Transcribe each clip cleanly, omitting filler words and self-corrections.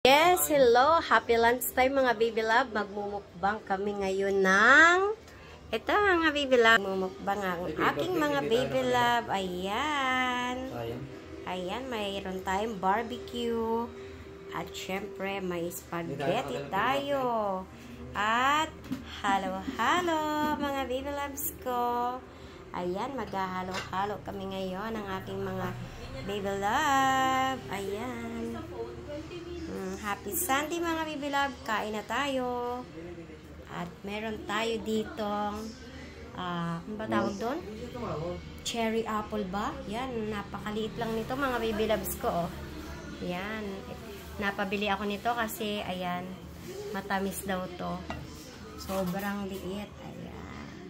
Yes, hello! Happy lunchtime mga baby love. Magmumukbang kami ngayon ng ito mga baby love. Magmumukbang ang aking mga baby love. Ayan. Ayan, mayroon tayong barbecue. At syempre, may spaghetti tayo. At halo-halo mga baby loves ko. Ayan, maghahalo-halo kami ngayon ng aking mga baby love. Ayan. Happy Sunday mga baby love. Kain na tayo. At meron tayo ditong ano ba tawag doon? Cherry apple ba? Yan, napakaliit lang nito mga baby loves ko. Oh. Yan. Napabili ako nito kasi ayan, matamis daw to. Sobrang liit. Ayan.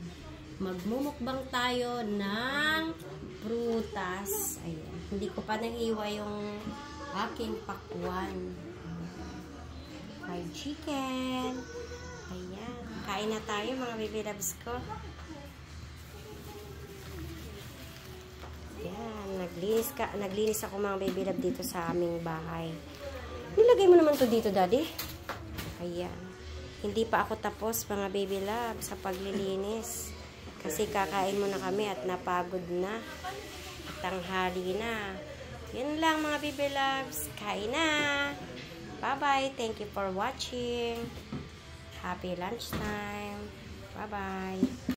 Magmumukbang tayo ng prutas. Ayan. Hindi ko pa nahiwa yung aking pakwan. Fried chicken. Ayan. Kain na tayo mga baby loves ko. Ayan. Naglinis ako mga baby love dito sa aming bahay. Nilagay mo naman to dito, daddy. Ayan. Hindi pa ako tapos mga baby love sa paglilinis. Kasi kakain muna kami at napagod na. Tanghali na. Yun lang mga baby loves. Kain na. Bye-bye. Thank you for watching. Happy lunchtime. Bye-bye.